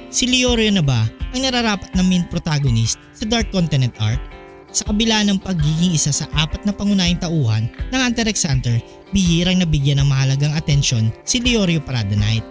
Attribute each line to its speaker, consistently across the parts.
Speaker 1: Si Leorio na ba ang nararapat na main protagonist sa Dark Continent arc? Sa kabila ng pagiging isa sa 4 na pangunahing tauhan ng Hunter x Hunter, bihirang nabigyan ng mahalagang atensyon si Leorio Parada Knight.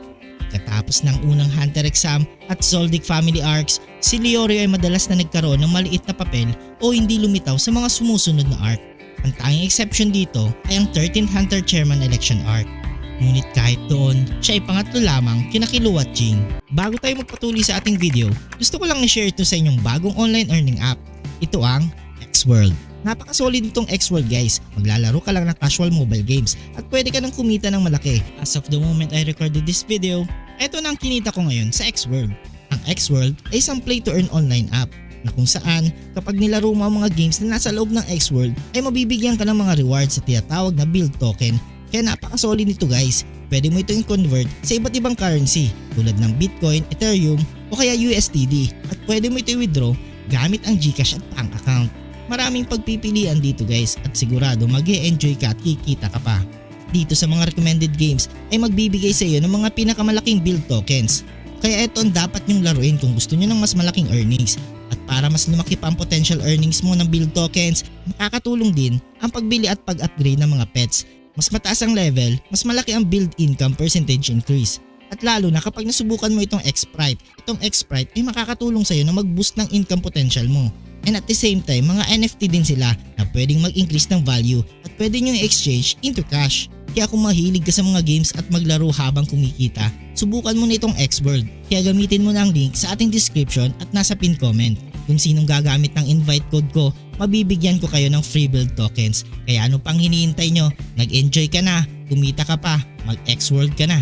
Speaker 1: Katapos ng unang Hunter x Sam at Zoldyck family arcs, si Leorio ay madalas na nagkaroon ng maliit na papel o hindi lumitaw sa mga sumusunod na arc. Ang tanging exception dito ay ang 13th Hunter Chairman Election arc. Ngunit kahit doon, siya ay pangatlo lamang kina Killua at Jing. Bago tayo magpatuloy sa ating video, gusto ko lang i-share ito sa inyong bagong online earning app. Ito ang X-World. Napakasolid nitong X-World guys, maglalaro ka lang ng casual mobile games at pwede ka nang kumita ng malaki. As of the moment I recorded this video, ito na ang kinita ko ngayon sa X-World. Ang X-World ay isang play to earn online app na kung saan kapag nilaro mo ang mga games na nasa loob ng X-World ay mabibigyan ka ng mga rewards sa tinatawag na build token. Kaya napakasolid nito guys, pwede mo itong i-convert sa iba't ibang currency tulad ng Bitcoin, Ethereum o kaya USDT at pwede mo ito i-withdraw gamit ang GCash at bank account. Maraming pagpipilian dito guys at sigurado mag-e-enjoy ka at kikita ka pa. Dito sa mga recommended games ay magbibigay sa iyo ng mga pinakamalaking build tokens. Kaya ito ang dapat nyong laruin kung gusto nyo ng mas malaking earnings. At para mas lumaki pa ang potential earnings mo ng build tokens, makakatulong din ang pagbili at pag-upgrade ng mga pets. Mas mataas ang level, mas malaki ang build income percentage increase. At lalo na kapag nasubukan mo itong X-Sprite ay makakatulong sa iyo na mag-boost ng income potential mo. And at the same time, mga NFT din sila na pwedeng mag-increase ng value at pwede nyo i-exchange into cash. Kaya kung mahilig ka sa mga games at maglaro habang kumikita, subukan mo na itong X-World. Kaya gamitin mo na ang link sa ating description at nasa pin comment. Kung sinong gagamit ng invite code ko, mabibigyan ko kayo ng free build tokens. Kaya ano pang hinihintay nyo? Nag-enjoy ka na, kumita ka pa, mag-X-World ka na.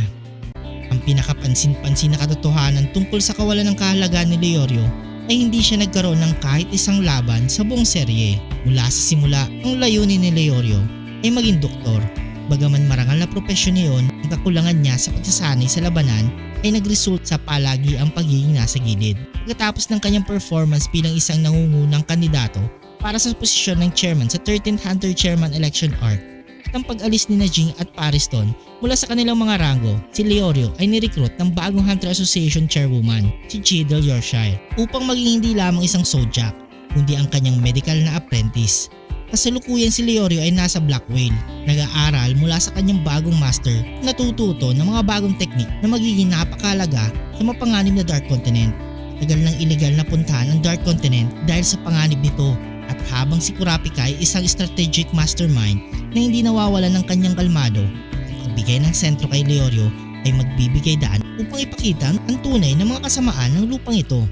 Speaker 1: Ang pinakapansin-pansin na katotohanan tungkol sa kawalan ng kahalagaan ni Leorio ay hindi siya nagkaroon ng kahit isang laban sa buong serye. Mula sa simula, ang layunin ni Leorio ay maging doktor. Bagaman marangal na propesyon niyon, ang kakulangan niya sa pagsasanay sa labanan ay nagresult sa palagi ang pagiging nasa gilid. Pagkatapos ng kanyang performance bilang isang nangungunang kandidato para sa posisyon ng chairman sa 13th Hunter Chairman Election arc at ang pag-alis ni Jing at Pariston mula sa kanilang mga rango, si Leorio ay nirecruit ng bagong Hunter Association chairwoman, si Jadel Yorkshire, upang maging hindi lamang isang Zodiac, kundi ang kanyang medical na apprentice. Kasalukuyan si Leorio ay nasa Black Whale, nag-aaral mula sa kanyang bagong master, natututo ng mga bagong teknik na magiging napakahalaga sa mapanganib na Dark Continent. Tagal ng illegal na puntahan ang Dark Continent dahil sa panganib nito, at habang si Kurapika ay isang strategic mastermind na hindi nawawalan ng kanyang kalmado, ang pagbigay ng sentro kay Leorio ay magbibigay daan upang ipakita ang tunay na mga kasamaan ng lupang ito.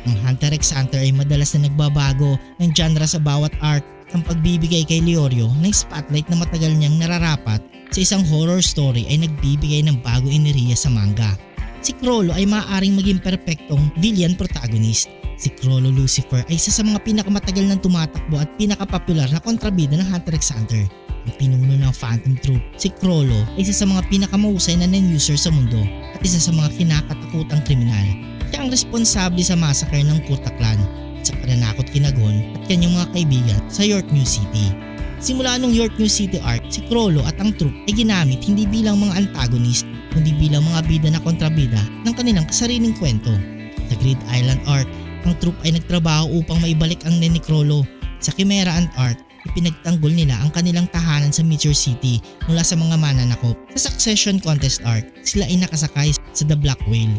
Speaker 1: Ang Hunter x Hunter ay madalas na nagbabago ng genre sa bawat arc. Ang pagbibigay kay Leorio ng spotlight na matagal niyang nararapat sa isang horror story ay nagbibigay ng bagong enerhiya sa manga. Si Chrollo ay maaaring maging perpektong villain protagonist. Si Chrollo Lucifer ay isa sa mga pinakamatagal nang tumatakbo at pinakapopular na kontrabida ng Hunter x Hunter. Ang pinuno ng Phantom Troop, si Chrollo ay isa sa mga pinakamahusay na nen-user sa mundo at isa sa mga kinakatakutang kriminal. Siya ang responsable sa massacre ng Kuta Clan sa pananakot kina Gon at kanyang mga kaibigan sa York New City. Simula nung York New City arc, si Chrollo at ang troop ay ginamit hindi bilang mga antagonist kundi bilang mga bida na kontrabida ng kanilang sariling kwento. Sa Grid Island arc, ang troop ay nagtrabaho upang maibalik ang nen ni Chrollo. Sa Chimera Ant arc, ipinagtanggol nila ang kanilang tahanan sa Meteor City mula sa mga mananakop. Sa Succession Contest arc, sila ay nakasakay sa The Black Whale.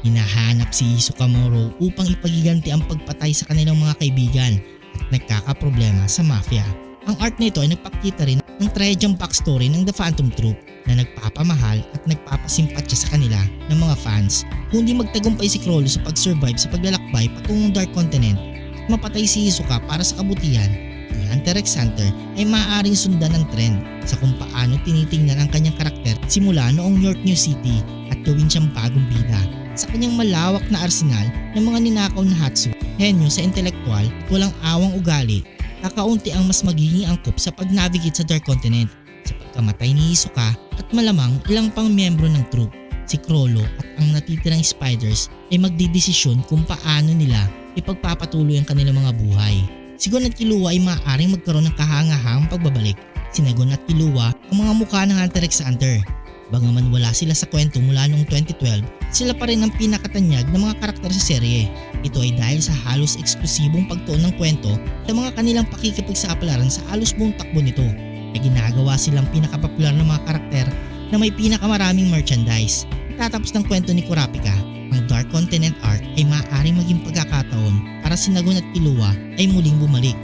Speaker 1: Hinahanap si Isukamoro upang ipagiganti ang pagpatay sa kanilang mga kaibigan at nagkakaproblema sa mafia. Ang art nito ay nagpakita rin ng trahedyang backstory ng The Phantom Troop na nagpapamahal at nagpapasimpatya sa kanila ng mga fans. Kundi magtagumpay si Chrollo sa pag-survive sa paglalakbay patungong Dark Continent at mapatay si Hisoka para sa kabutihan, ang Hunter x Hunter ay maaaring sundan ng trend sa kung paano tinitingnan ang kanyang karakter simula noong York New City at gawin siyang bagong bida. Sa kanyang malawak na arsenal ng mga ninakaw na Hatsu, henyo sa intelektual at walang awang ugali, kakaunti ang mas magiging angkop sa pag-navigate sa Dark Continent sa pagkamatay ni Hisoka at malamang ilang pang miyembro ng troop. Si Chrollo at ang natitirang spiders ay magdidesisyon kung paano nila ipagpapatuloy ang kanilang mga buhay. Si Gon at Killua ay maaaring magkaroon ng kahangahangang pagbabalik. Si Gon at Killua ang mga mukha ng Hunter x Hunter. Bagaman wala sila sa kwento mula noong 2012, sila pa rin ang pinakatanyag ng mga karakter sa serye. Ito ay dahil sa halos eksklusibong pagtuon ng kwento sa mga kanilang pakikipagsapalaran sa halos buong takbo nito, ay ginagawa silang pinakapopular na mga karakter na may pinakamaraming merchandise. Tatapos ng kwento ni Kurapika, ang Dark Continent arc ay maaaring maging pagkakataon para si Nagon at Killua ay muling bumalik.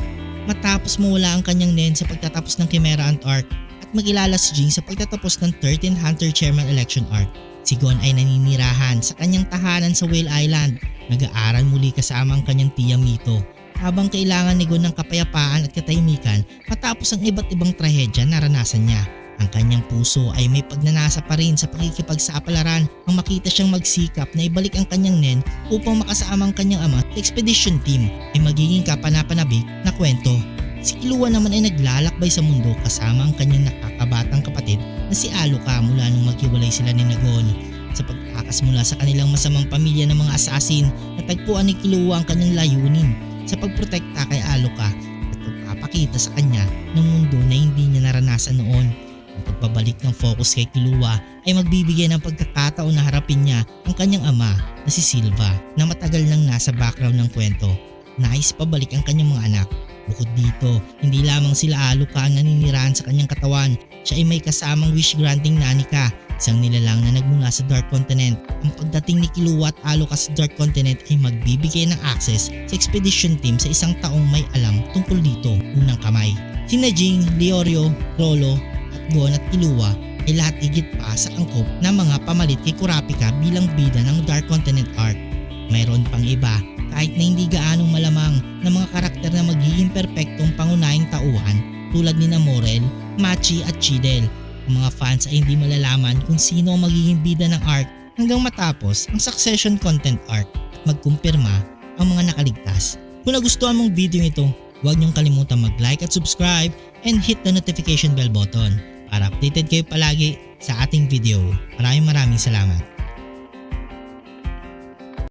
Speaker 1: Matapos mawala ang kanyang nen sa pagtatapos ng Chimera Ant arc at makilala si Jing sa pagtatapos ng 13th Hunter Chairman Election arc, si Gon ay naninirahan sa kanyang tahanan sa Whale Island. Nag-aaral muli kasama ang kanyang tiya Mito habang kailangan ni Gon ng kapayapaan at katahimikan matapos ang iba't ibang trahedya na naranasan niya. Ang kanyang puso ay may pagnanasa pa rin sa pakikipagsapalaran nang makita siyang magsikap na ibalik ang kanyang nen upang makasama ang kanyang ama sa expedition team ay magiging kapanapanabik na kwento. Si Killua naman ay naglalakbay sa mundo kasama ang kanyang nakakabatang kapatid na si Aloka mula nung maghiwalay sila ni Nagon. Sa pagtakas mula sa kanilang masamang pamilya ng mga assassin, natagpuan ni Killua ang kanyang layunin sa pagprotekta kay Aloka at pagpapakita sa kanya ng mundo na hindi niya naranasan noon. Ang pagbabalik ng focus kay Killua ay magbibigay ng pagkakataon na harapin niya ang kanyang ama na si Silva na matagal nang nasa background ng kwento. Nais pabalik ang kanyang mga anak. Bukod dito, hindi lamang sila Aloka ang naninirahan sa kanyang katawan, siya ay may kasamang wish-granting Nanika, isang nilalang na nagmula sa Dark Continent. Ang pagdating ni Killua at Aloka sa Dark Continent ay magbibigay ng access sa expedition team sa isang taong may alam tungkol dito, unang kamay. Sina Jing, Leorio, Rolo, at Gon at Killua ay lahat higit pa sa angkop na mga pamalit kay Kurapika bilang bida ng Dark Continent arc. Mayroon pang iba kahit na hindi gaanong malamang na mga karakter na magiging perpektong pangunahing tauhan tulad ni Morel, Machi at Chidel. Ang mga fans ay hindi malalaman kung sino ang magiging bida ng arc hanggang matapos ang Succession Content arc at magkumpirma ang mga nakaligtas. Kung nagustuhan mong video ito, huwag niyong kalimutan mag-like at subscribe and hit the notification bell button para updated kayo palagi sa ating video. Maraming salamat.